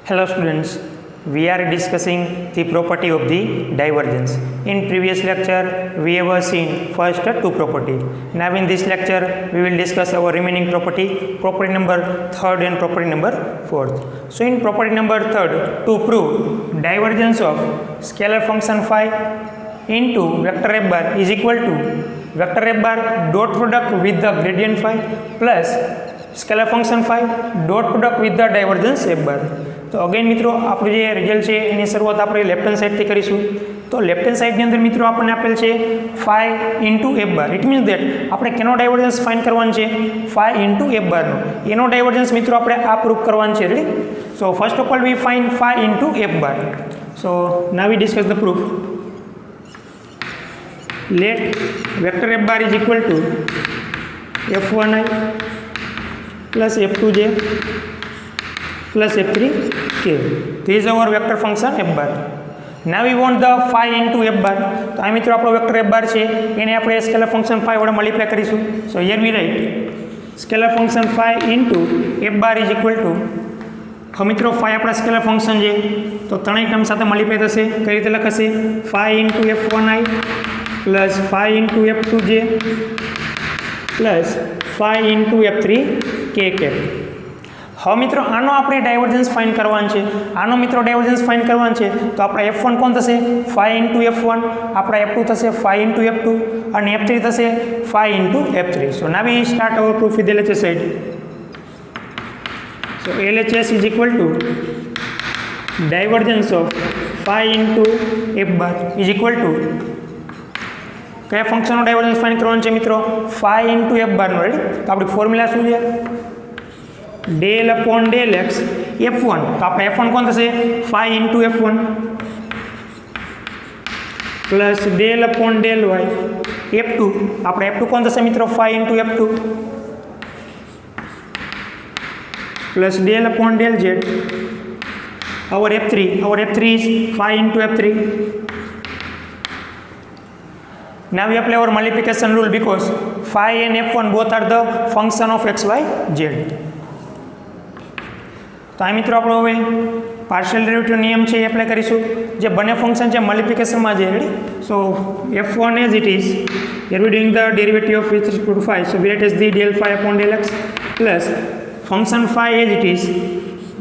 Hello students, we are discussing the property of the divergence. In previous lecture, we have seen first two property. Now in this lecture, we will discuss our remaining property, property number third and property number fourth. So in property number third, to prove divergence of scalar function phi into vector f bar is equal to vector f bar dot product with the gradient phi plus scalar function phi dot product with the divergence f bar. तो again मित्रों આપણું જે result છે એની શરૂઆત આપણે left hand સાઈડથી કરીશું. તો લેફ્ટ હેન્ડ સાઈડની અંદર મિત્રો આપણને આપેલ છે phi into F bar. It means that આપણે કેનો ડાયવર્જન્સ ફાઇન્ડ કરવાનું છે? phi ઇન્ટુ એફ બારનો. એનો ડાયવર્જન્સ મિત્રો આપણે આ પ્રૂફ કરવાનું છે. Ready? So first of all we find phi into F bar. So now we discuss the proof. Let vector F bar is equal to f1i plus f2j plus f3k. This is our vector function f bar. Now we want the phi into f bar. તો આ મિત્રો આપણો vector f bar છે એને આપણે scalar function phi વડે multiply કરીશું. So here we write scalar function phi into f bar is equal to, હવે મિત્રો phi આપણા સ્કેલર ફંક્શન છે તો ત્રણેય ટર્મ સાથે મલ્ટીપ્લાય થશે. કઈ રીતે લખાશે? phi into f1i plus phi into f2j plus phi into f3k. હવે મિત્રો આનો આપણે ડાયવર્જન્સ ફાઇન્ડ કરવાનું છે. આનો મિત્રો ડાયવર્જન્સ ફાઇન્ડ કરવાનું છે તો આપણા f1 કોણ થશે? phi into f1. આપણા f2 થશે phi ઇન્ટુ f2 અને f3 થશે phi into f3. So now we start our proof with LHS side. So LHS is equal to divergence of phi into f bar is equal to કયા ફંક્શનનો divergence find કરવાનું છે મિત્રો? phi into f બારનો. Ready? તો આપણી formula શું છે? del upon del x f1. તો આપણે f1 કોણ થશે? phi into f1 plus del upon del y f2. આપણે f2 કોણ થશે મિત્રો? phi into f2 plus del upon del z our f3 is phi into f3. Now we apply our multiplication rule because phi and f1 both are the function of x, y, z. તો આ મિત્રો આપણો હવે partial derivative નિયમ છે એ apply કરીશું. જે બંને ફંક્શન છે મલ્ટિપ્લિકેશનમાં છે. Ready? So f1 as it is here we doing the derivative of with respect to phi. So we write as the del phi upon del x plus function phi as it is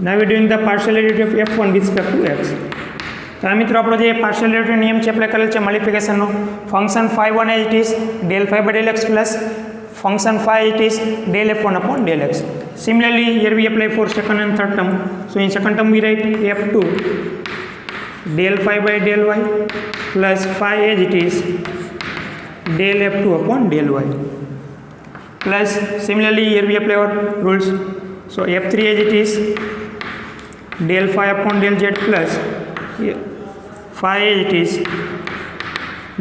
now we doing the partial derivative of f1 with respect to x. તો આ મિત્રો આપણો જે partial derivative નિયમ છે apply કરેલ છે મલ્ટિપ્લિકેશનનો. Function phi1 as it is del phi by del x plus function phi it is del f1 upon del x. Similarly, here we apply for second and third term. So in second term we write f2 del phi by del y plus phi as it is del f2 upon del y. Plus similarly here we apply our rules. So f3 as it is del phi upon del z plus phi as it is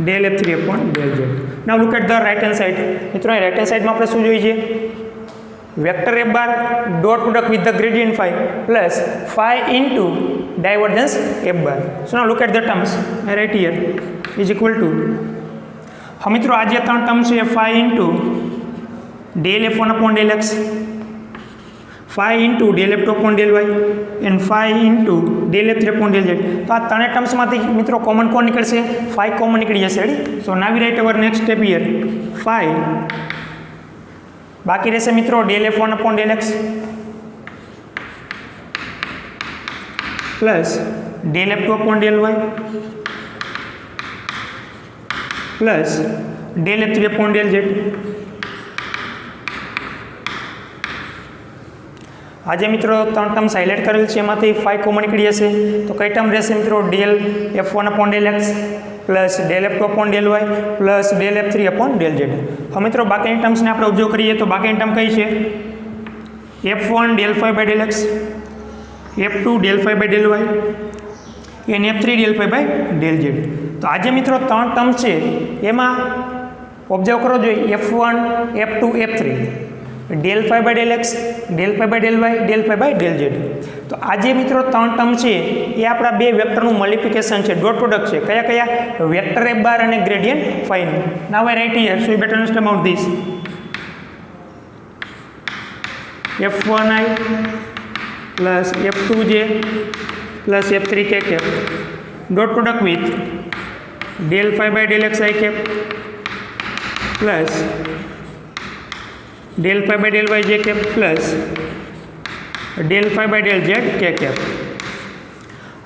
del f3 upon del z. Now look at the right hand side. મિત્રો right hand સાઈડમાં આપણે શું જોઈએ છે? Vector f bar dot product with the gradient phi plus phi into divergence f bar. So now look at the terms. I write here is equal to, હવે મિત્રો આ જે ત્રણ ટર્મ છે phi ઇન્ટુ del f1 upon del x, phi into del f2 upon del y and phi into del f3 upon del z. તો આ ત્રણેય ટર્મ્સમાંથી મિત્રો કોમન કોણ નીકળશે? phi કોમન નીકળી જશે. Ready? So now we write our next step here. phi બાકી રહેશે મિત્રો del f1 upon del x plus del f2 upon del y plus del f3 upon del z. આજે મિત્રો ત્રણ ટર્મ્સ હાઇલાઇટ કરેલ છે એમાંથી phi કોમન નીકળી જશે. તો કઈ ટર્મ રહેશે મિત્રો? del f1 upon del x plus del f2 upon del y plus del f3 upon del z. હવે મિત્રો બાકીની ટર્મ્સને આપણે ઓબ્ઝર્વ કરીએ તો બાકીની ટર્મ કઈ છે? f1 del phi by del x, f2 del phi by del y and f3 del phi by del z. તો આજે મિત્રો ત્રણ ટર્મ છે એમાં ઓબ્ઝર્વ કરવો જોઈએ f1 f2 f3 del phi by del x, del phi by del y, del phi by del z. તો આ જે મિત્રો ત્રણ ટર્મ છે એ આપણા બે વેક્ટરનું મલ્ટિપ્લિકેશન છે, ડોટ પ્રોડક્ટ છે. કયા કયા? વેક્ટર f બાર અને ગ્રેડિયન્ટ phi નું. Now I write here so you better understand about this. f1i plus f2j plus f3k cap dot product with del phi by del xi cap plus del phi by del yj cap plus del phi by del z k cap.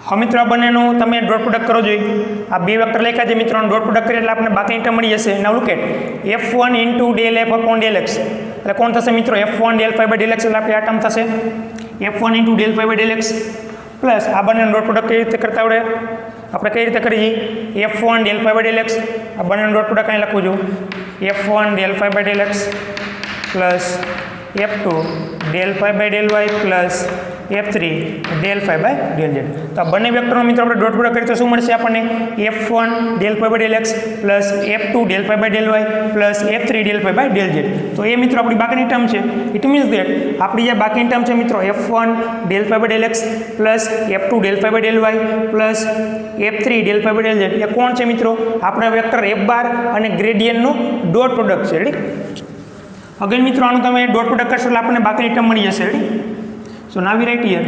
હવે મિત્રો આ બંનેનું તમે dot product કરો જોઈએ. આ બે vector લખ્યા છે મિત્રો, ડોટ પ્રોડક્ટ કરીએ એટલે આપણે બાકીની ટર્મ મળી જશે. Now look at f1 into del f upon del x એટલે કોણ થશે મિત્રો? f1 del phi by del x એટલે આપણે આ ટર્મ થશે f1 into del phi by del x plus આ બંનેનું ડોટ પ્રોડક્ટ કઈ રીતે કરતા આવડે? આપણે કઈ રીતે કરીએ? f1 del phi by del x આ બંનેનું ડોટ પ્રોડક્ટ અહીં લખું છું f1 del phi by del x plus f2 del phi by del y plus f3 del phi by del z. તો આ બંને વેક્ટરનો મિત્રો આપણે ડોટ પ્રોડક્ટ કરીએ તો શું મળશે આપણને? f1 del phi by del x plus f2 del phi by del y plus f3 del phi by del z. તો એ મિત્રો આપણી બાકીની ટર્મ છે. ઇટ મીન્સ દેટ આપણી જે બાકીની ટર્મ છે મિત્રો f1 del phi by del x plus f2 del phi by del y plus f3 del phi by del z એ કોણ છે મિત્રો? આપણા વેક્ટર f બાર અને ગ્રેડિયન્ટનું ડોટ પ્રોડક્ટ છે. રેડી? અગેન મિત્રો આનું તમે ડોટ પ્રોડક્ટ કરશો એટલે આપણને બાકીની ટર્મ મળી જશે. Ready? So now we write here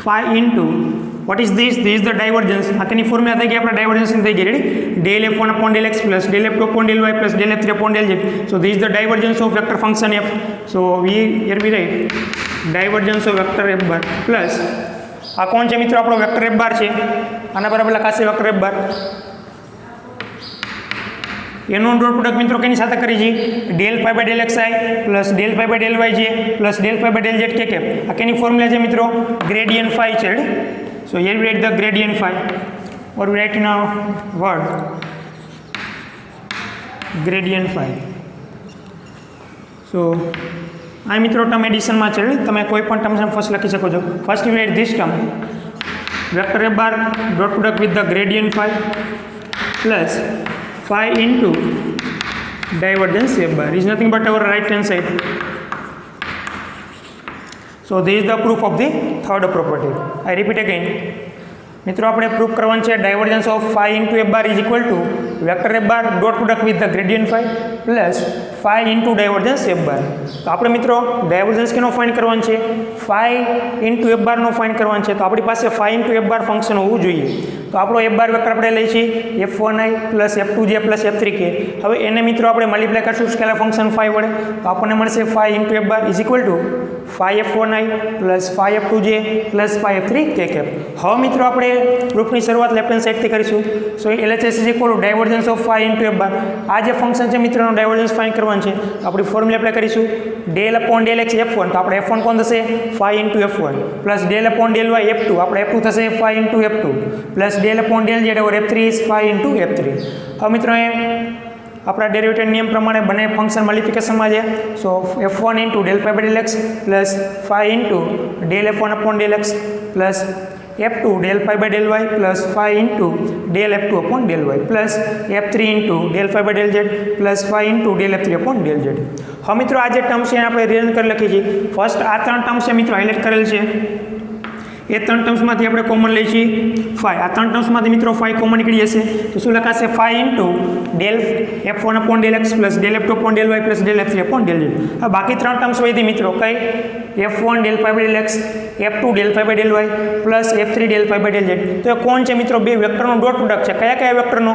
phi into what is this? This is the divergence. આની ફોર્મ્યુલા થઈ ગઈ આપણે divergence થઈ ગઈ. Ready? del f1 upon del x plus del f2 upon del y plus del f3 upon del z. So this is the divergence of vector function f. So here we write divergence of vector f bar plus આ કોણ છે મિત્રો? આપણો vector f bar છે. આના બરાબર લખાશે vector f bar. એનો ડોટ પ્રોડક્ટ મિત્રો કેની સાથે કરી છે? del phi by del xi plus del phi by del yj plus del phi by del z k cap. આ કેની ફોર્મ્યુલા છે મિત્રો? gradient phi છે. So here we write the gradient phi or we write in a word gradient phi. So આ મિત્રો term એડિશનમાં છે. તમે કોઈ પણ ટર્મ ફર્સ્ટ લખી શકો છો. First we write this term vector f bar dot product with the gradient phi plus phi into divergence f bar is nothing but our right hand side. So this is the proof of the third property. I repeat again. મિત્રો આપણે proof કરવાનું છે divergence of phi into f bar is equal to vector f bar dot product with the gradient phi plus phi into divergence f bar. તો આપણે મિત્રો divergence કેનો find કરવાનું છે? phi into f bar નો find કરવાનું છે. તો આપણી પાસે phi into f bar function હોવું જોઈએ. તો આપણો f bar વેક્ટર આપણે લઈએ છીએ f1i plus f2j plus f3k. હવે એને મિત્રો આપણે મલ્ટીપ્લાય કરશું સ્કેલર ફંક્શન phi વડે. તો આપણને મળશે phi into f bar is equal to phi f1i plus phi f2j plus phi f3k cap. હવે મિત્રો આપણે પ્રૂફની શરૂઆત લેફ્ટ હેન્ડ સાઈડથી કરીશું. સો LHS is equal to divergence of phi into f bar. આ જે ફંક્શન છે મિત્રોનો ડાયવર્જન્સ ફાઇન્ડ કરવાનું છે. તો આપણી ફોર્મ્યુલા એપ્લાય કરીશું del upon del x f1. તો આપણે f1 કોણ થશે? phi into f1 plus del upon del y f2. આપણે f2 થશે phi into f2 plus del upon del z over f3 is phi into f3. હવે મિત્રો આપણા ડેરિવેટિવ નિયમ પ્રમાણે બંને ફંક્શન મલ્ટિપ્લિકેશનમાં છે. સો f1 into del phi by del x plus phi into del f1 upon del x plus f2 del phi by del y plus phi into del f2 upon del y plus f3 into del phi by del z plus phi into del f3 upon del z. હવે મિત્રો આ જે term છે એને આપણે reason કરી લખીએ છીએ. ફર્સ્ટ આ ત્રણ ટર્મ છે મિત્રો હાઇલાઇટ કરેલ છે. એ ત્રણ ટર્મ્સમાંથી આપણે કોમન લઈએ છીએ phi. આ ત્રણ ટર્મ્સમાંથી મિત્રો phi કોમન નીકળી જશે. તો શું લખાશે? phi into del f1 upon del x plus del f2 upon del y plus del f3 upon del z. હવે બાકી ત્રણ ટર્મ્સ વધી મિત્રો કઈ? f1 del phi by del x f2 del phi by del y plus f3 del phi by del z. તો એ કોણ છે મિત્રો? બે વેક્ટરનો ડોટ પ્રોડક્ટ છે. કયા કયા વેક્ટરનો?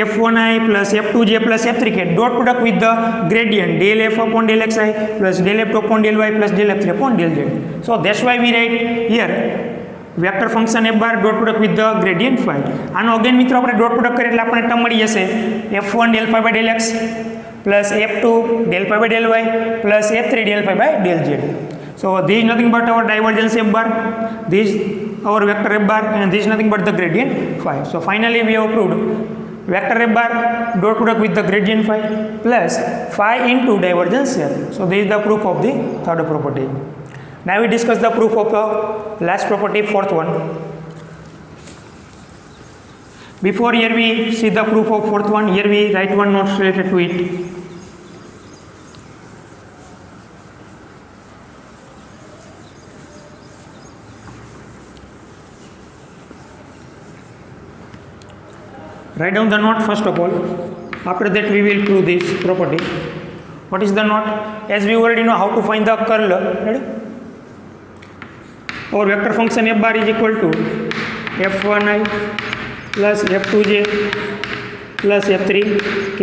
f1i plus f2j plus f3k dot product with the gradient del f upon del xi plus del f2 upon del y plus del f3 upon del z. So that's why we write here vector function f bar dot product with the gradient phi. આનો again મિત્રો આપણે dot product કરીએ એટલે આપણને term મળી જશે f1 del phi by del x plus f2 del phi by del y plus f3 del phi by del z. So this is nothing but our divergence f bar, this our vector f bar, and this is nothing but the gradient phi. So finally we have proved vector f bar dot product with the gradient phi plus phi into divergence f. So this is the proof of the third property. Now we discuss the proof of the last property, fourth one. Before here we see the proof of fourth one, here we write one note related to it. Write down the note first of all. After that we will prove this property. What is the note? As we already know how to find the curl. Ready? our vector function f bar is equal to f1i plus f2j plus f3k.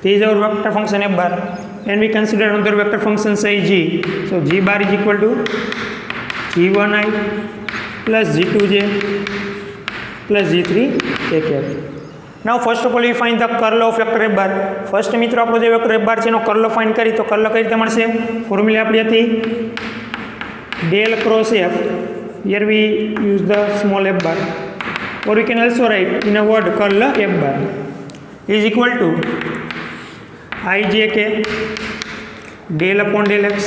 This is our vector function f bar, and we consider another vector function say g. So g bar is equal to g1i plus g2j plus g3k cap. Now first of all we find the curl of vector f bar. First મિત્રો આપણો જે vector f bar છે એનો curl find કરી, તો curl કઈ રીતે મળશે? ફોર્મ્યુલા આપણી હતી del cross f. Here we use the small f bar, or we can also write in a word curl f bar is equal to ijk del upon del x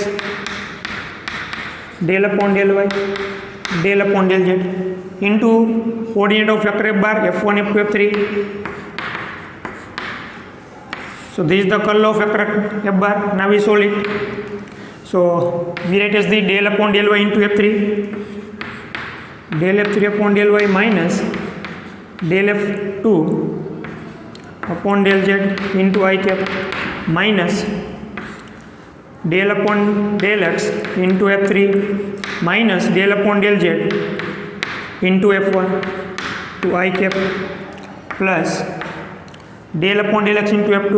del upon del y del upon del z into coordinate of vector f bar f1 f2 f3. So this is the curl of vector f bar. Now we solve it. So we write as the del upon del y into f3, del f3 upon del y minus del f2 upon del z into I cap minus del upon del x into f3 minus del upon del z into f1 to I cap plus del upon del x into f2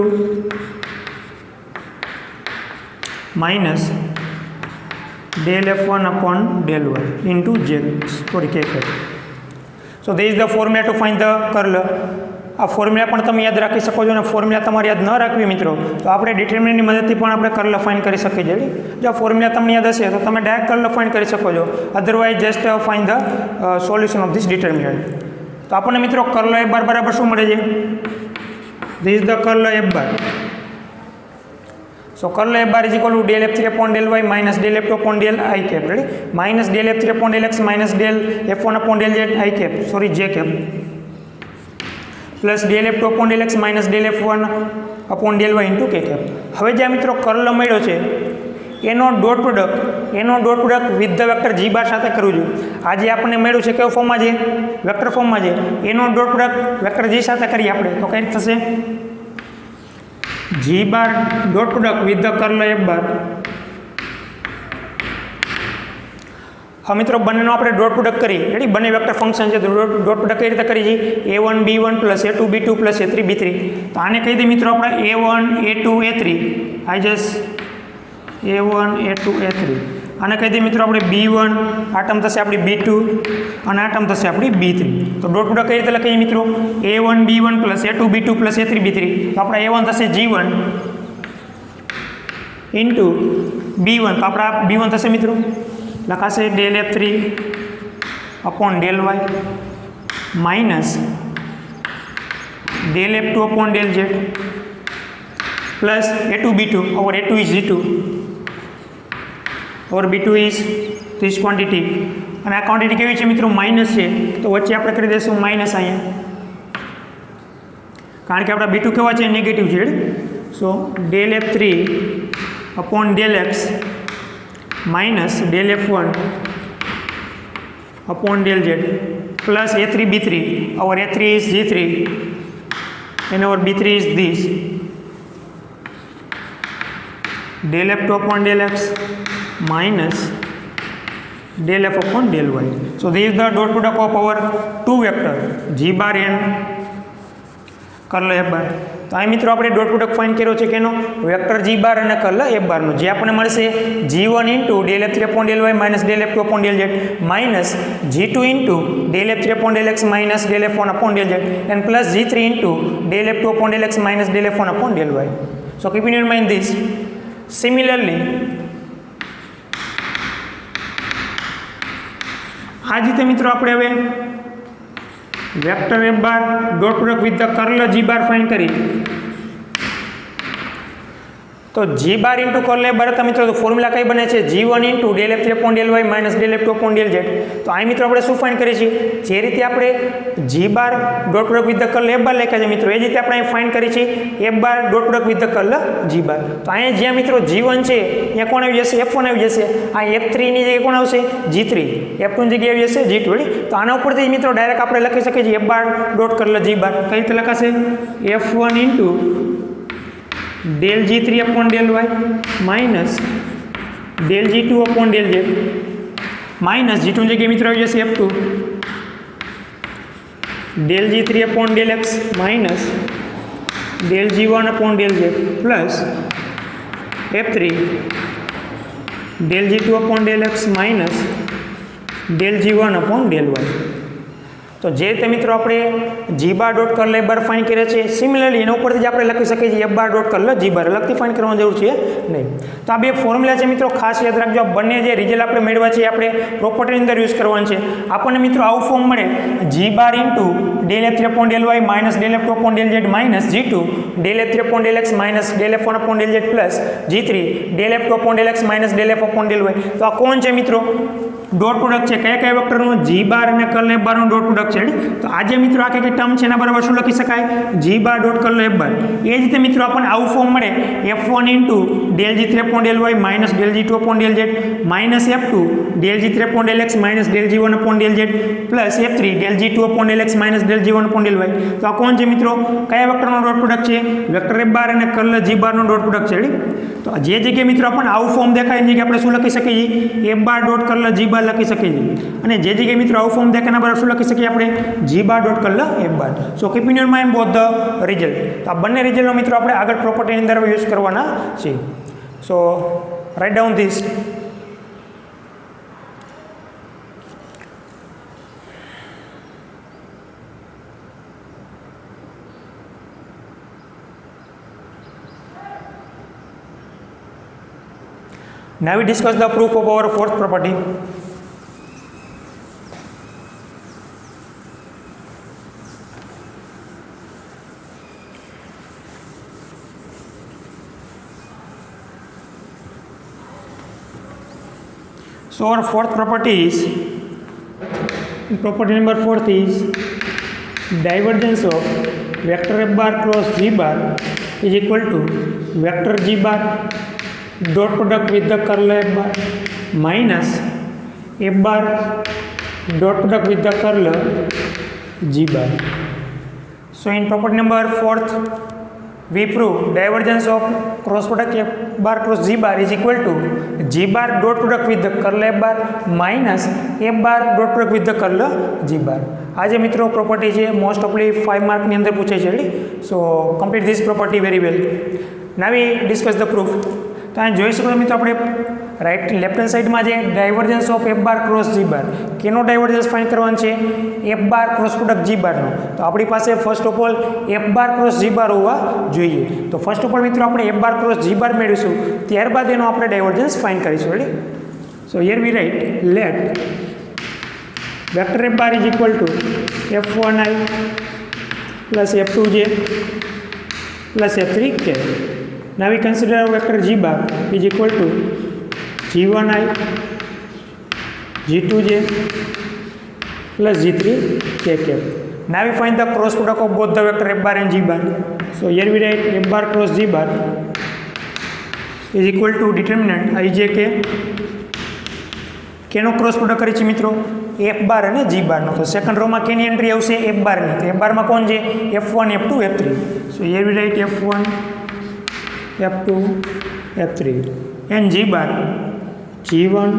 minus del f1 upon del y into j sorry k cap. So this is the formula to find the curl. આ formula પણ તમે યાદ રાખી શકો છો, અને formula તમારે યાદ ન રાખવી મિત્રો તો આપણે ડિટર્મિનન્ટની મદદથી પણ આપણે કર્લ ફાઇન્ડ કરી શકીએ છીએ. જો ફોર્મ્યુલા તમને યાદ હશે તો તમે ડાયરેક્ટ કર્લ ફાઇન્ડ કરી શકો છો, otherwise just find the solution of this determinant. તો આપણને મિત્રો કર્લ f બાર બરાબર શું મળે છે? This is the curl f bar. So curl f bar is equal to del f3 upon del y minus del f2 upon del I cap, ready? Minus del f3 upon del x minus del f1 upon del z I cap, sorry j cap, plus del f2 upon del x minus del f1 upon del y into k cap. હવે જે મિત્રો curl મળ્યો છે એનો dot product with the vector g બાર સાથે કરવું જોઈએ. આ જે આપણને મળ્યું છે કેવો ફોર્મમાં છે? વેક્ટર ફોર્મમાં છે. એનો ડોટ પ્રોડક્ટ વેક્ટર g સાથે કરીએ આપણે તો કઈ રીતે થશે? g bar dot product with the curl f bar. હા મિત્રો બંનેનો આપણે ડોટ પ્રોડક્ટ કરી, રેડી? બંને વેક્ટર ફંક્શન છે તો ડોટ પ્રોડક્ટ કઈ રીતે કરી છે? a1 b1 plus a2 b2 plus a3 b3. તો આને કહી દઈએ મિત્રો આપણે a1 a2 a3. I just a1 a2 a3. આને કહી દઈએ મિત્રો આપણે b1, આ ટર્મ થશે આપણી b2 અને આ ટર્મ થશે આપણી b3. તો ડોટ પ્રોડક્ટ કઈ રીતે લખીએ મિત્રો? a1 b1 plus a2 b2 plus a3 b3. તો આપણા a1 થશે g1 ઇન્ટુ b1, તો આપણા b1 થશે મિત્રો લખાશે del f3 upon del y minus del f2 upon del z plus a2 b2 over a2 is g2 और b2 is this quantity. અને આ ક્વોન્ટિટી કેવી છે મિત્રો? માઇનસ છે, તો વચ્ચે આપણે કરી દઈશું માઇનસ અહીંયા, કારણ કે આપણા b2 કેવા છે? નેગેટિવ છે. સો del f3 upon del x minus del f1 upon del z plus a3 b3 our a3 is g3 and our b3 is this del f2 upon del x minus del f upon del y. So this is the dot product of our two vector g bar and curl f બાર. તો આ મિત્રો આપણે dot product find કર્યો છે કેનો? Vector g બાર અને curl f બારનો, જે આપણને મળશે g1 into del f3 upon del y minus del f2 upon del z minus g2 into del f3 upon del x minus del f1 upon del z and plus g3 into del f2 upon del x minus del f1 upon del y. So keep in your mind this. Similarly આ જ રીતે મિત્રો આપણે હવે vector f bar dot product with the curl g bar find કરી. તો g બાર into curl f બાર હતા મિત્રો, તો ફોર્મ્યુલા કઈ બને છે? g1 into del f3 upon del y minus del f2 upon del z. તો આ મિત્રો આપણે શું ફાઇન્ડ કરીએ છીએ? જે રીતે આપણે g bar dot product with the curl f બાર લખ્યા છે મિત્રો, એ જ રીતે આપણે અહીં ફાઇન્ડ કરી છે f bar dot product with the curl g બાર. તો અહીંયા જ્યાં મિત્રો g1 છે ત્યાં કોણ આવી જશે? f1 આવી જશે. આ f3 ની જગ્યાએ કોણ આવશે? g3. f2 ની જગ્યાએ આવી જશે g2. તો આના ઉપરથી મિત્રો ડાયરેક્ટ આપણે લખી શકીએ છીએ f bar dot curl g બાર. કઈ રીતે લખાશે? f1 into del g3 upon del y minus del g2 upon del z minus G2 ની જગ્યાએ મિત્રો આવી જશે F2 del G3 upon del X minus del G1 upon del Z plus F3 del G2 upon del X minus del G1 upon del Y. તો જે રીતે મિત્રો આપણે જી બાર ડોટ કર્લ એ બાર ફાઇન કર્યા છે, સિમિલરલી એના ઉપરથી જ આપણે લખી શકીએ છીએ એફ બાર ડોટ કર્લ જી બાર, અલગથી ફાઇન કરવાની જરૂર છે નહીં. તો આ બે ફોર્મ્યુલા છે મિત્રો, ખાસ યાદ રાખજો. આ બંને જે રિઝલ્ટ આપણે મેળવ્યા છે આપણે પ્રોપર્ટીની અંદર યુઝ કરવાનું છે. આપણને મિત્રો આવું ફોર્મ મળે G bar into del F three upon del Y minus del F two upon del Z minus G2 del F three upon del X minus del F one upon del Z plus G3 del F two upon del X minus del F upon del Y. તો આ કોણ છે મિત્રો? Dot product છે. કયા કયા વેક્ટરનું? જી બાર અને કર્લ એફ બારનું ડોટ પ્રોડક્ટ છે. તો આજે મિત્રો આ કઈ ટર્મ છે એના બરાબર શું લખી શકાય? G bar dot curl F bar. એ જ રીતે મિત્રો આપણને આવું ફોર્મ મળે F1 into del G3 upon del Y minus del G2 upon del Z minus F2 del G3 upon del X minus del G1 upon del Z plus F3 del G2 upon del X minus del G1 upon del Y. તો આ કોણ છે મિત્રો? કયા વેક્ટરનો dot product છે? Vector F બાર અને curl જી બારનો ડોટ પ્રોડક્ટ છે. તો જે જગ્યાએ મિત્રો આપણને આવું ફોર્મ દેખાય એની જગ્યાએ આપણે શું લખી શકીએ છીએ? એફ બાર ડોટ કર્લ જી બાર લખી શકીએ છીએ. અને જે જગ્યાએ મિત્રો આવું ફોર્મ દેખાય એના બરાબર શું લખી શકીએ આપણે? G bar dot curl F bar. So keep in your mind both the result. તો આ બંને રિઝલ્ટનો મિત્રો આપણે આગળ પ્રોપર્ટીની અંદર યુઝ કરવાના છે. So write down this. Now we discuss the proof of our fourth property. So our fourth property is, property number 4 is divergence of vector f bar cross g bar is equal to vector g bar dot product with the curl f bar minus f bar dot product with the curl g bar. So in property number 4th we prove divergence of cross product f bar cross g bar is equal to g bar dot product with the curl f bar minus f bar dot product with the curl g bar. आज મિત્રો property છે most ઓફલી 5 માર્કની અંદર પૂછે છે. So complete this property very well. Now we discuss the proof. તો અહીં જોઈ શકો મિત્રો આપણે રાઈટ લેફ્ટ હેન્ડ સાઈડમાં જે divergence of F bar cross G bar, કેનો ડાયવર્જન્સ ફાઇન્ડ કરવાનો છે? F bar cross product G બારનો. તો આપણી પાસે first of all F bar cross G bar હોવા જોઈએ. તો ફર્સ્ટ ઓફ ઓલ મિત્રો આપણે એફ બાર ક્રોસ જી બાર મેળવીશું, ત્યારબાદ એનો આપણે ડાયવર્જન્સ ફાઇન્ડ કરીશું. Ready? So here we write let vector F bar is equal to F1i plus F2j plus F3k. Now we consider our vector g bar is equal to g1i g2j plus g3k. Now we find the cross product of both the vector f bar and g bar. So here we write f bar cross g bar is equal to determinant ijk. Canoe cross product કરી છે મિત્રો? F બાર અને જી બારનો. તો second રોમાં કેની entry આવશે? F બારની. તો એફ બારમાં કોણ છે? F1 F2 F3. So here we write F1 F2 F3 and G bar G1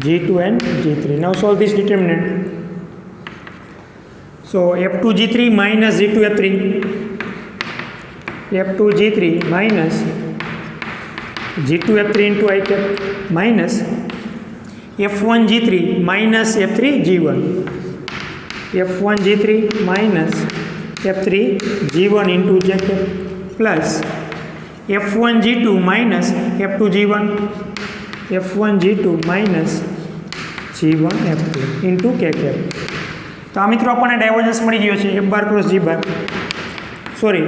G2 and G3. Now solve this determinant. So F2 G3 minus G2 F3, F2 G3 minus G2 F3 into I cap minus F1 G3 minus F3 G1, F1 G3 minus F3 G1 into J cap plus F1 G2 minus F2 G1, F1 G2 minus G1 F2 into K cap. તો આ મિત્રો આપણને divergence મળી ગયો છે F bar cross G બાર, sorry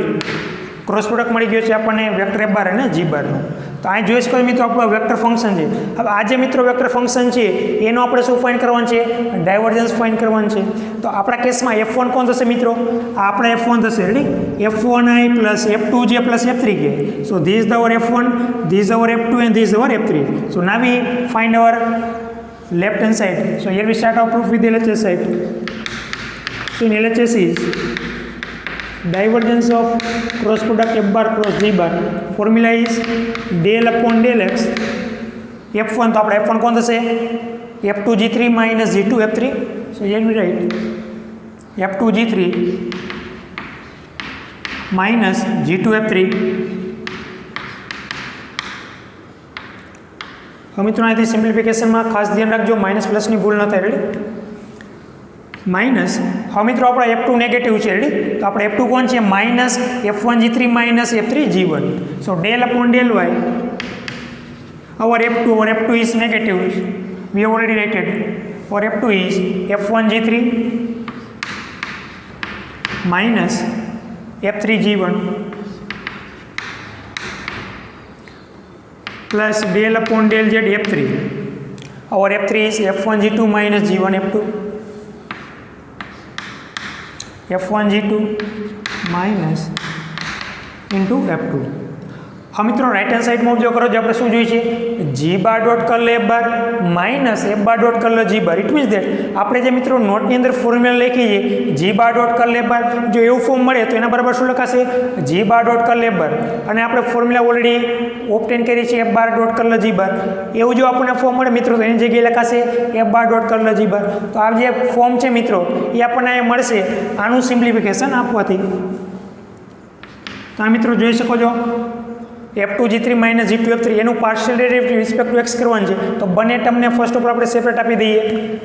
cross product મળી ગયો છે આપણને વેક્ટર એફ બાર અને જી બારનો. તો અહીં જોઈ શકો મિત્રો આપણો વેક્ટર ફંક્શન છે. હવે આ જે મિત્રો વેક્ટર ફંક્શન છે એનો આપણે શું ફાઇન્ડ કરવાનું છે? ડાયવર્જન્સ ફાઇન્ડ કરવાનું છે. તો આપણા કેસમાં F1 કોણ થશે મિત્રો? આ આપણે F1 થશે. Ready? F1i plus F2j plus F3k. So this is our F1, this is our F2 and this is our F3. So now we find our left hand side. So here we start our proof with LHS side. So in LHS is divergence of cross product f bar cross g bar. Formula is del upon del x F1 तो આપણે F1 કોણ થશે F2 G3 minus G2 F3. So here we write F2 G3 minus G2 F3. હવે મિત્રો અહીંથી સિમ્પ્લિફિકેશનમાં ખાસ ધ્યાન રાખજો માઇનસ પ્લસની ભૂલ ન થાય. Ready minus. હવે મિત્રો આપણો F2 નેગેટિવ છે. રેડી તો આપણે F2 કોણ છે minus F1 G3 minus F3 G1. So del upon del y our F2 is negative. We have already written our F2 is F1 G3 minus F3 G1 plus del upon del z F3. Our F3 is F1 G2 minus G1 F2. F1 G2 minus into F2. હા મિત્રો right hand સાઈડમાં observe કરો. જો આપણે શું જોઈએ છે G bar dot કર લે બાર માઇનસ એફ બાર ડોટ કર લે જી બાર. ઇટ મીન્સ દેટ આપણે જે મિત્રો નોટની અંદર ફોર્મ્યુલા લખીએ છીએ જી બાર ડોટ કર લે બાર, જો એવું ફોર્મ મળે તો એના બરાબર શું લખાશે જી બાર ડોટ કર લે બાર. અને આપણે ફોર્મ્યુલા ઓલરેડી ઓપ્ટેન કરી છે એફ બાર ડોટ કર લે જી બાર. એવું જો આપણને ફોર્મ મળે મિત્રો તો એની જગ્યાએ લખાશે એફ બાર ડોટ કર લે જી બાર. તો આ જે ફોર્મ છે મિત્રો એ આપણને મળશે આનું સિમ્પ્લિફિકેશન આપવાથી. તો આ મિત્રો જોઈ શકો છો F2 G3 minus G2 F3 એનું partial derivative respect to x કરવાનું છે. તો બંને ટર્મને ફર્સ્ટ ઓફ ઓલ આપણે સેપરેટ આપી દઈએ.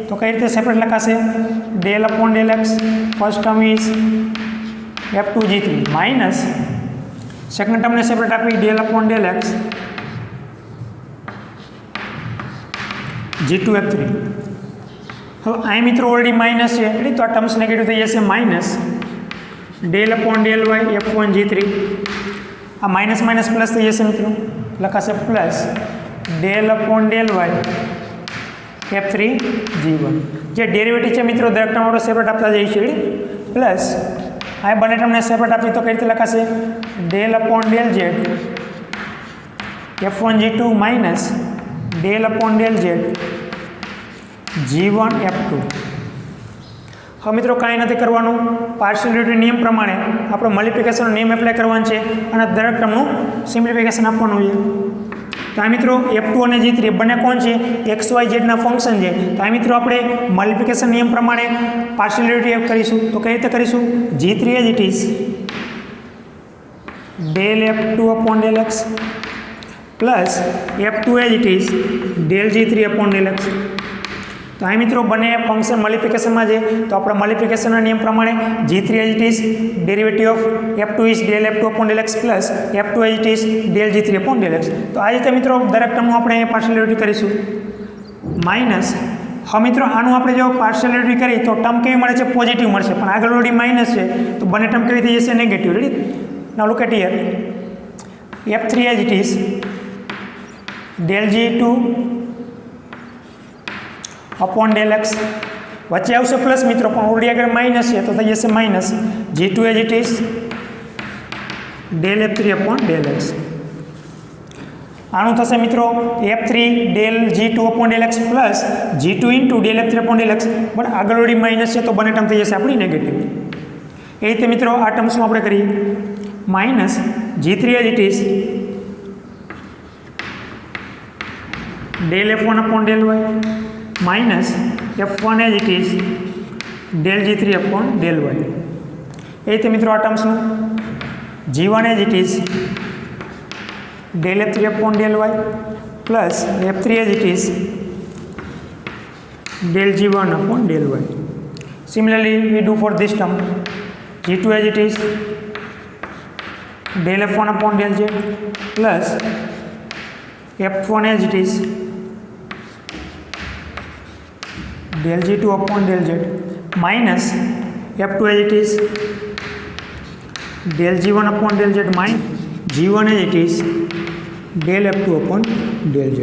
તો કઈ રીતે સેપરેટ લખાશે del upon del x. First term is F2 G3 minus second ટર્મને સેપરેટ આપી del upon del x G2 F3. હવે આ મિત્રો ઓલરેડી માઇનસ છે એટલે તો આ ટર્મ્સ નેગેટિવ થઈ જશે minus del upon del y F1 G3. આ માઇનસ માઇનસ પ્લસ થઈ જશે મિત્રો લખાશે plus del upon del y F3 G1. જે ડેરિવેટિવ છે મિત્રો દરેક ટર્મ આપણે સેપરેટ આપતા જઈએ છીએ પ્લસ આ બંને ટર્મને સેપરેટ આપી તો કઈ રીતે લખાશે del upon del z F1 G2 minus del upon del z G1 F2. હવે મિત્રો કાંઈ નથી કરવાનું. પાર્શિયલ ડેરિવેટિવ નિયમ પ્રમાણે આપણે મલ્ટિપ્લિકેશનનો નિયમ એપ્લાય કરવાનો છે અને દરેક ટર્મનું સિમ્પ્લિફિકેશન આપવાનું છે. તો આ મિત્રો F2 અને G3 બંને કોણ છે એક્સ વાય ઝેડના ફંક્શન છે. તો આ મિત્રો આપણે મલ્ટિપ્લિકેશન નિયમ પ્રમાણે પાર્શિયલ ડેરિવેટિવ કરીશું. તો કઈ રીતે કરીશું G3 as it is del F2 upon del x plus F2 as it is del G3 upon del x. તો આ મિત્રો બંને ફંક્શન મલ્ટિપ્લિકેશનમાં છે. તો આપણે મલ્ટિપ્લિકેશનના નિયમ પ્રમાણે G3 as it is derivative of F2 is del F2 upon del x plus F2 as it is del G3 upon del x. તો આ રીતે મિત્રો દરેક ટર્મનું આપણે પાર્શિયલ ડેરિવેટિવ કરીશું માઇનસ. હવે મિત્રો આનું આપણે જો પાર્શિયલ ડેરિવેટિવ કરીએ તો ટર્મ કેવી મળે છે પોઝિટિવ મળશે, પણ આગળ ઓલરેડી માઇનસ છે તો બંને ટર્મ કેવી થઈ જશે negative. Ready now look at here F3 as it is del G2 upon del x. વચ્ચે આવશે પ્લસ મિત્રો પણ ઓલરેડી આગળ માઇનસ છે તો થઈ જશે minus G2 as it is del F3 upon del x. આનું થશે મિત્રો F3 del G2 upon del x plus G2 into del F3 upon del x. પણ આગળ ઓલરેડી માઇનસ છે તો બંને ટર્મ થઈ જશે આપણી નેગેટિવ. એ રીતે મિત્રો આ ટર્મ્સમાં આપણે કરીએ minus G3 as it is del F1 upon del y minus F1 as it is del G3 upon del y. એ રીતે મિત્રો આ ટર્મ્સનું G1 as it is del F3 upon del y plus F3 as it is del G1 upon del y. Similarly we do for this term G2 as it is del F1 upon del z plus F1 as it is del G2 upon del z minus F2 as it is del G1 upon del z minus G1 as it is del F2 upon del z.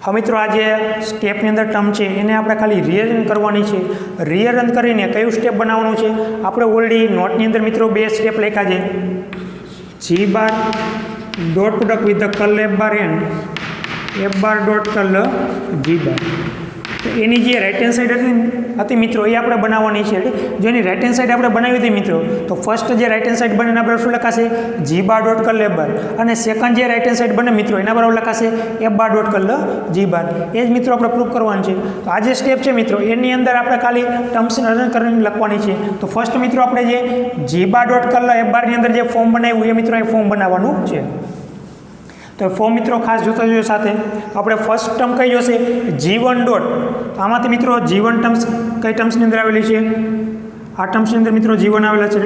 હવે મિત્રો આ જે સ્ટેપની અંદર term છે એને આપણે ખાલી rearrange કરવાની છે. રીઅરેન્જ કરીને કયું સ્ટેપ બનાવવાનું છે આપણે ઓલરેડી નોટની અંદર મિત્રો બે સ્ટેપ લખ્યા છે G bar dot product with the curl F bar and F bar dot curl G બાર. તો એની જે રાઇટ હેન્ડ સાઈડ હતી મિત્રો એ આપણે બનાવવાની છે. જો એની રાઇટ હેન્ડ સાઈડ આપણે બનાવી હતી મિત્રો, તો ફર્સ્ટ જે રાઇટ હેન્ડ સાઈડ બને એના બરાબર શું લખાશે? જી બાર ડોટ કર એફ બાર. અને સેકન્ડ જે રાઇટ હેન્ડ સાઈડ બને મિત્રો એના બરાબર લખાશે એફ બાર ડોટ કર જી બાર. એ જ મિત્રો આપણે પ્રૂફ કરવાનું છે. તો આ જે સ્ટેપ છે મિત્રો એની અંદર આપણે ખાલી ટર્મ્સ રન કરીને લખવાની છે. તો ફર્સ્ટ મિત્રો આપણે જે જી બાર ડોટ કર એફ બારની અંદર જે ફોર્મ બનાવ્યું એ મિત્રો એ ફોર્મ બનાવવાનું છે. તો ફોર્મ મિત્રો ખાસ જોતા જોઈએ સાથે. આપણે ફર્સ્ટ ટર્મ કઈ જોશે? G1 dot. તો આમાંથી મિત્રો G1 ટર્મ્સ કઈ ટર્મ્સની અંદર આવેલી છે? આ ટર્મ્સની અંદર મિત્રો G1 આવેલા છે.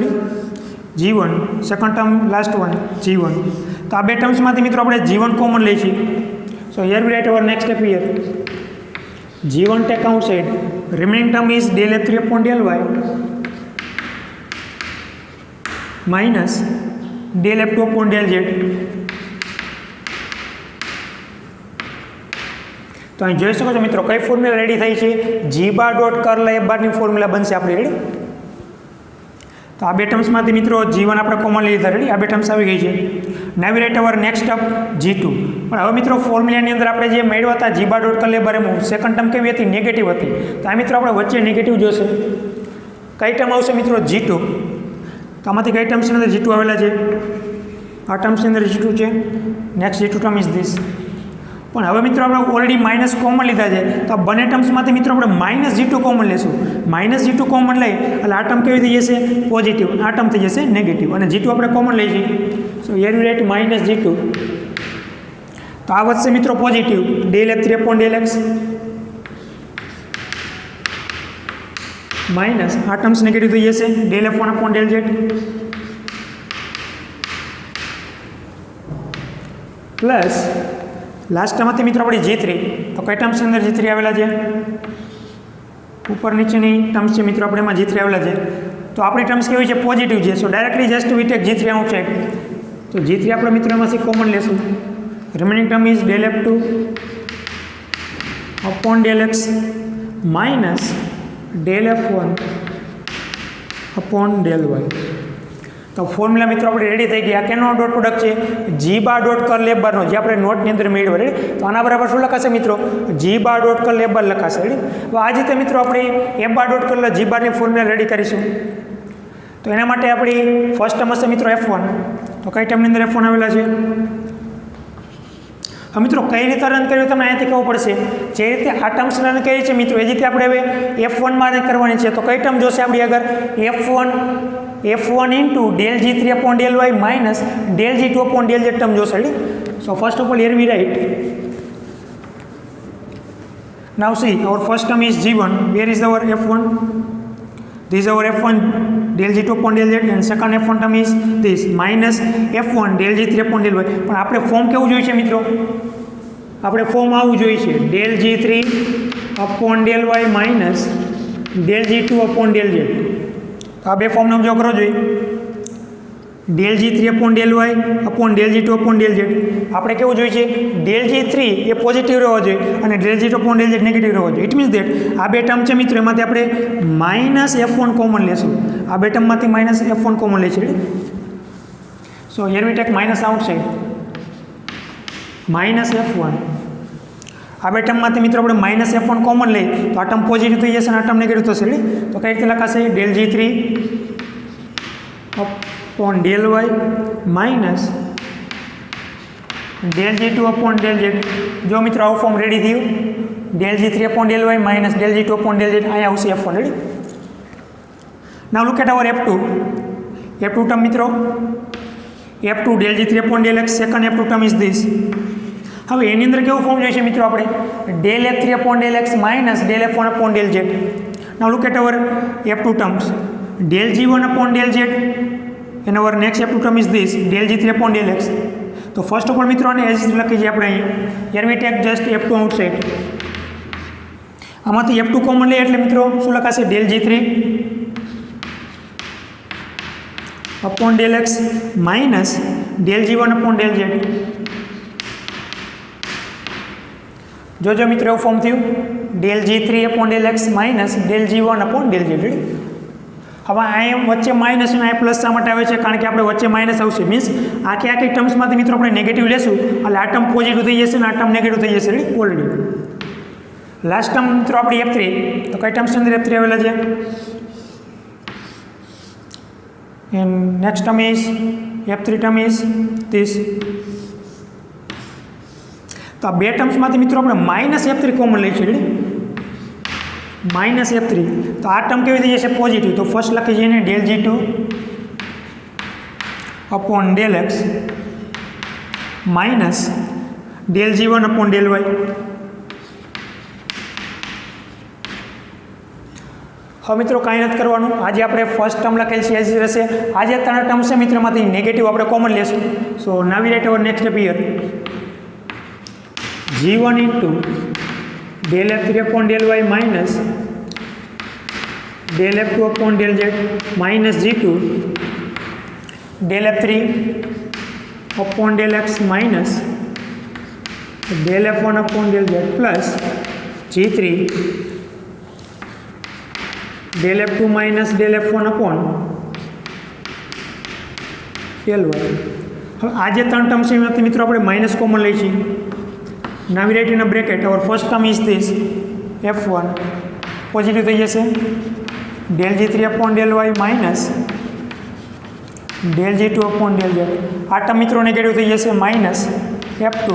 G1 second term last one G1. તો આ બે ટર્મ્સમાંથી મિત્રો આપણે G1 કોમન લઈએ છીએ. So here we write our next step here. G1 take outside. Remaining term is del F3 upon del Y minus del F2 upon del Z. તો અહીં જોઈ શકો છો મિત્રો કઈ ફોર્મ્યુલા રેડી થઈ છે? G bar dot curl F બારની ફોર્મ્યુલા બનશે આપણી. રેડી? તો આ બે ટર્મ્સમાંથી મિત્રો G1 આપણે કોમન લઈ લીધા. રેડી? આ બે ટર્મ્સ આવી ગઈ છે. Now we write our next step G2. પણ હવે મિત્રો ફોર્મ્યુલાની અંદર આપણે જે મેળવ્યા હતા જી બાર ડોટ કર્લ એફ બાર એમાં સેકન્ડ ટર્મ કેવી હતી? નેગેટિવ હતી. તો આ મિત્રો આપણે વચ્ચે નેગેટિવ જોશે. કઈ ટર્મ આવશે મિત્રો? G2. તો આમાંથી કઈ ટર્મ્સની અંદર G2 આવેલા છે? આ ટર્મ્સની અંદર G2 છે. Next G2 term is this. પણ હવે મિત્રો આપણે ઓલરેડી માઇનસ કોમન લીધા છે. તો આ બંને ટર્મ્સમાંથી મિત્રો આપણે માઇનસ G2 કોમન લેશું. માઇનસ G2 કોમન લઈ એટલે આ ટર્મ કેવી થઈ જશે? પોઝિટિવ. આ ટર્મ થઈ જશે નેગેટિવ. અને G2 આપણે કોમન લઈ છીએ. So here we write minus G2. તો આ વધશે મિત્રો positive del F3 upon del X minus આ ટર્મ્સ નેગેટિવ થઈ જશે del F1 upon del Z plus last ટર્મમાંથી મિત્રો આપણી G3. તો કઈ ટર્મ્સની અંદર G3 આવેલા છે? ઉપર નીચેની ટર્મ્સ છે મિત્રો આપણે એમાં G3 આવેલા છે. તો આપણી ટર્મ્સ કેવી છે? પોઝિટિવ છે. So directly just we take G3 outside. તો G3 આપણે મિત્રો એમાંથી કોમન લેશું. Remaining term is del F2 upon del X minus del F1 upon del Y. તો ફોર્મ્યુલા મિત્રો આપણે રેડી થઈ ગયા. કેનો ડોટ પ્રોડક્ટ છે? G bar dot curl F બારનો, જે આપણે નોટની અંદર મેળવ્યો. રેડી? તો આના બરાબર શું લખાશે મિત્રો? જી બાર ડોટ કર્લ એફ બાર લખાશે. રેડી? તો આ રીતે મિત્રો આપણે એફ બાર ડોટ કર્લ જી બારની ફોર્મ્યુલા રેડી કરીશું. તો એના માટે આપણી ફર્સ્ટ ટર્મ હશે મિત્રો F1. તો કઈ ટર્મની અંદર F1 આવેલા છે? હવે મિત્રો કઈ રીતે રન કર્યું તમને અહીંયાથી ખબર પડશે. જે રીતે આ ટર્મ્સ રન કરી છે મિત્રો એ જ રીતે આપણે હવે F1માં રન કરવાની છે. તો કઈ ટર્મ જોશે આપણી આગળ? F1 into del G3 upon del Y minus del G2 upon del Z term જોશે. So first of all here we write. Now see our first term is G1. Where is our F1? This is our F1 del G2 upon del Z and second F1 term is this minus F1 del G3 upon del Y. પણ આપણે form કેવું જોઈએ છે મિત્રો? આપણે form આવું જોઈએ છે del G3 upon del Y minus del G2 upon del Z. આ બે ફોર્મનો ઉપયોગ કરવો જોઈએ. del G3 upon del Y upon del G2 upon del Z. આપણે કેવું જોઈએ છે? del G3 એ પોઝિટિવ રહેવો જોઈએ અને del G2 upon del Z negative રહેવો જોઈએ. ઇટ મીન્સ દેટ આ બે ટર્મ છે મિત્રો એમાંથી આપણે માઇનસ F1 કોમન લેશું. આ બે ટર્મમાંથી માઇનસ F1 કોમન લે છે. સો here we take minus outside minus F1. આ બે ટર્મમાંથી મિત્રો આપણે માઇનસ F1 કોમન લઈએ તો આ ટર્મ પોઝિટિવ થઈ જશે અને આ ટર્મ નેગેટિવ થશે. તો કઈ રીતે લખાશે? del G3 upon del Y minus del G2 upon del Z. જો મિત્રો આવું ફોર્મ રેડી થયું del G3 upon del Y minus del G2 upon del Z અહીંયા આવશે F1. Ready? Now look at our F2 term મિત્રો F2 del G3 upon del X second F2 term is this. હવે એની અંદર કેવું form જોઈશે મિત્રો આપણે? del F3 upon del X minus del F1 upon del Z. Now look at our F2 terms del G1 upon del Z and our next F2 term is this del G3 upon del X. તો first of all મિત્રો આને as લખી છે આપણે અહીંયા. Here we take just F2 outside. આમાંથી F2 common લઈએ એટલે મિત્રો શું લખાશે? del G3 upon del X minus del G1 upon del Z. જો મિત્રો એવું ફોર્મ થયું del G3 upon del X minus del G1 upon del Z. હવે આ વચ્ચે માઇનસ અને આ પ્લસ શા માટે આવે છે? કારણ કે આપણે વચ્ચે માઇનસ આવશે. મીન્સ આખી ટર્મ્સમાંથી મિત્રો આપણે નેગેટિવ લેશું એટલે આ ટર્મ પોઝિટિવ થઈ જશે અને આ ટર્મ નેગેટિવ થઈ જશે. ઓલરેડી લાસ્ટ ટર્મ મિત્રો આપણી F3, તો કઈ ટર્મ્સની અંદર F3 આવેલા છે? And next term is F3 term is this. તો આ બે ટર્મ્સમાંથી મિત્રો આપણે -F3 કોમન લઈશું. -F3, તો આ ટર્મ કેવી થઈ જશે? પોઝિટિવ. તો ફર્સ્ટ લખી જઈએ ને del G2 upon del X minus del G1 upon del Y. હવે મિત્રો કાંઈ નથી કરવાનું. આજે આપણે ફર્સ્ટ ટર્મ લખેલ છે એઝ રહેશે. આજે 3 ટર્મ છે મિત્રમાંથી નેગેટિવ આપણે કોમન લેશું. So now we write our next step here. G1 into del F3 upon del Y minus del F2 upon del Z minus G2 del F3 upon del X minus del F1 upon del Z plus G3 del F2 minus del F1 upon del Y. હવે આજે 3 term છે એમાંથી મિત્રો આપણે minus common લઈશું. Now we write in a bracket. Our first term is this F1 positive થઈ જશે. del G3 upon del Y minus del G2 upon del Z. આ ટર્મ મિત્રો નેગેટિવ થઈ જશે. Minus F2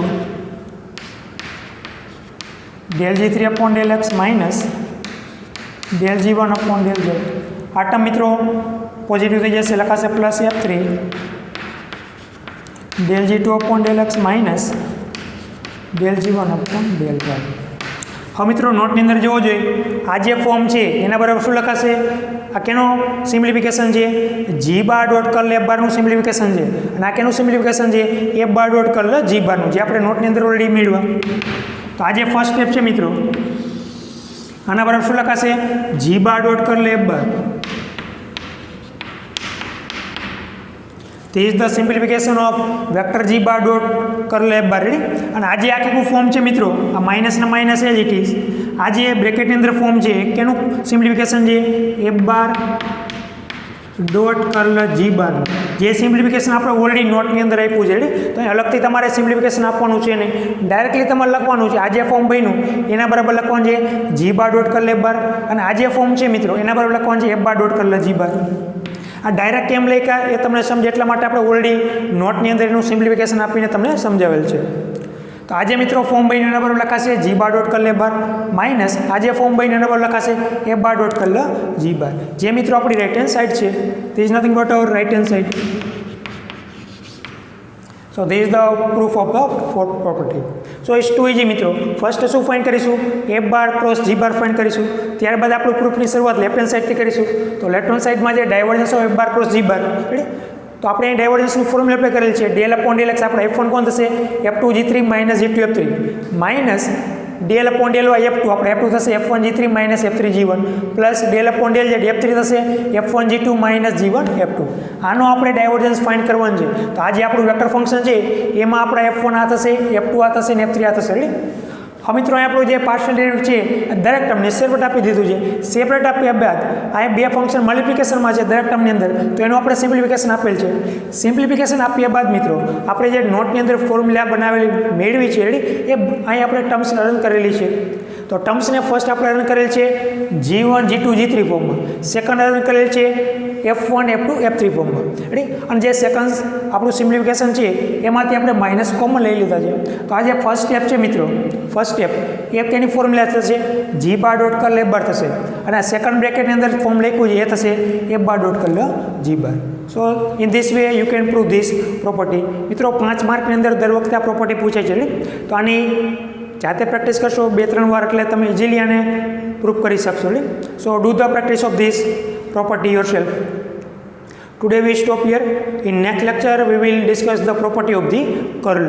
del G3 upon del X minus del G1 upon del Z. આ term મિત્રો positive થઈ જશે. લખાશે plus F3 del G2 upon del X minus del G1 upon del Y. હવે મિત્રો નોટની અંદર જોવો જોઈએ આ જે ફોર્મ છે એના બરાબર શું લખાશે? આ કેનો સિમ્પ્લિફિકેશન છે? G bar dot curl F બારનું સિમ્પ્લિફિકેશન છે. અને આ કેનું સિમ્પ્લિફિકેશન છે? F bar dot curl G બારનું, જે આપણે નોટની અંદર ઓલરેડી મેળવ્યા. તો આ જે ફર્સ્ટ સ્ટેપ છે મિત્રો, આના બરાબર શું લખાશે? G bar dot curl F bar. This is the simplification of vector G bar dot curl F bar. Ready? અને આજે આ કેવું ફોર્મ છે મિત્રો? આ માઇનસ ના માઇનસ એજ ઇટ ઇઝ. આ જે બ્રેકેટની અંદર ફોર્મ છે કેનું સિમ્પ્લિફિકેશન છે? F bar dot curl G bar. જે સિમ્પ્લિફિકેશન આપણે ઓલરેડી નોટની અંદર આપ્યું છે. તો અહીં અલગથી તમારે સિમ્પ્લિફિકેશન આપવાનું છે નહીં, ડાયરેક્ટલી તમારે લખવાનું છે. આ જે ફોર્મ બન્યું એના બરાબર લખવાનું છે G bar dot curl F બાર. અને આ જે ફોર્મ છે મિત્રો એના બરાબર લખવાનું છે F bar dot curl G બાર. આ ડાયરેક્ટ કેમ લખ્યા એ તમને સમજે એટલા માટે આપણે ઓલરેડી નોટની અંદર એનું સિમ્પ્લિફિકેશન આપીને તમને સમજાવેલ છે. તો આજે મિત્રો ફોર્મ બન્યું એના બરાબર લખાશે G bar dot curl F bar minus આજે ફોર્મ બન્યું એના બરાબર લખાશે F bar dot curl G bar. જે મિત્રો આપણી રાઇટ હેન્ડ સાઇડ છે, this is nothing but our right hand side. So this is the proof of the fourth property. So it's too easy મિત્રો. First શું find કરીશું? F bar cross G bar find કરીશું. ત્યારબાદ આપણું પ્રૂફની શરૂઆત left hand સાઇડથી કરીશું. તો left hand સાઇડમાં જે divergence of F bar cross G bar, ready? તો આપણે અહીં ડાયવર્જન્સનું ફોર્મ્યુલા એપ્લાય કરેલ છે. del upon del X આપણે F1 કોણ થશે? F2 G3 minus G2 F3 minus del upon del Y F2 આપણે F2 થશે F1 G3 minus F3 G1 plus del upon del Z F3 થશે F1 G2 minus G1 F2. આનો આપણે divergence find કરવાનું છે. તો આ જે આપણું વેક્ટર ફંક્શન છે એમાં આપણા F1 આ થશે, F2 આ થશે ને F3 આ થશે. રેડી? હવે મિત્રો અહીં આપણું જે પાર્શિયલ ડેરિવેટિવ છે દરેક ટર્મને સેપરેટ આપી દીધું છે. સેપરેટ આપ્યા બાદ આ બે ફંક્શન મલ્ટિપ્લિકેશનમાં છે દરેક ટર્મની અંદર, તો એનું આપણે સિમ્પ્લિફિકેશન આપેલ છે. સિમ્પ્લિફિકેશન આપ્યા બાદ મિત્રો આપણે જે નોટની અંદર ફોર્મ્યુલા બનાવેલી મેળવી છે, રેડી, એ અહીં આપણે ટર્મ્સ રન કરેલી છે. તો ટર્મ્સને ફર્સ્ટ આપણે રન કરેલ છે G1 G2 G3 ફોર્મમાં, સેકન્ડ રન કરેલ છે F1 F2 F3 ફોર્મમાં. રેડી? અને જે સેકન્ડ આપણું સિમ્પ્લિફિકેશન છે એમાંથી આપણે માઇનસ કોમન લઈ લીધા છે. તો આ જે ફર્સ્ટ સ્ટેપ છે મિત્રો, ફર્સ્ટ સ્ટેપ એ તેની ફોર્મ્યુલા થશે G bar dot curl F બાર થશે. અને આ સેકન્ડ બ્રેકેટની અંદર ફોર્મ લખ્યું છે એ થશે F bar dot curl G bar. So in this way you can prove this property. મિત્રો 5 માર્કની અંદર દર વખતે આ પ્રોપર્ટી પૂછાય છે. તો આની જાતે પ્રેક્ટિસ કરશો 2-3 વાર એટલે તમે ઇઝીલી આને પ્રૂફ કરી શકશો. સો do the practice of this property yourself. Today we stop here. In next lecture we will discuss the property of the curl.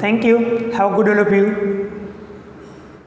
Thank you. Have a good all of you.